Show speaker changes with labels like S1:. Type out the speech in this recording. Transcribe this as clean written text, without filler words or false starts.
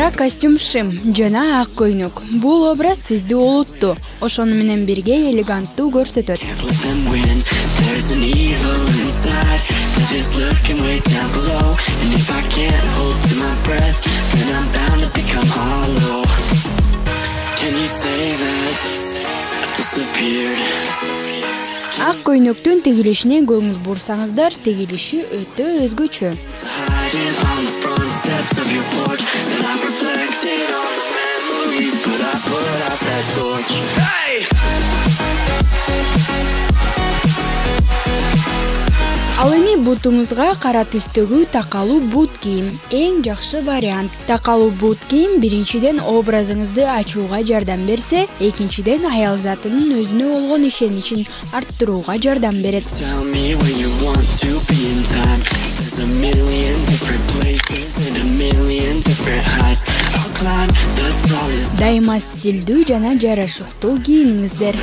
S1: Кара костюм шим, жана ак көйнөк. Бул образ сизди олутту. Ошону менен бирге элеганттуу көрсөтөт. Ак көйнөктүн тигилишине көңүл бурсаңыздар, тигилиши өтө өзгөчө. Ал эми бутуңузга кара түстөгү такалуу бут кийим эң жакшы вариант. Такалуу бут кийим биринчиден образыңызды ачууга жардам берсе, экинчиден аял затынын өзүнө болгон ишеничин арттырууга жардам берет. Дайыма стилдүү жана жарашыктуу кийиниңиздер.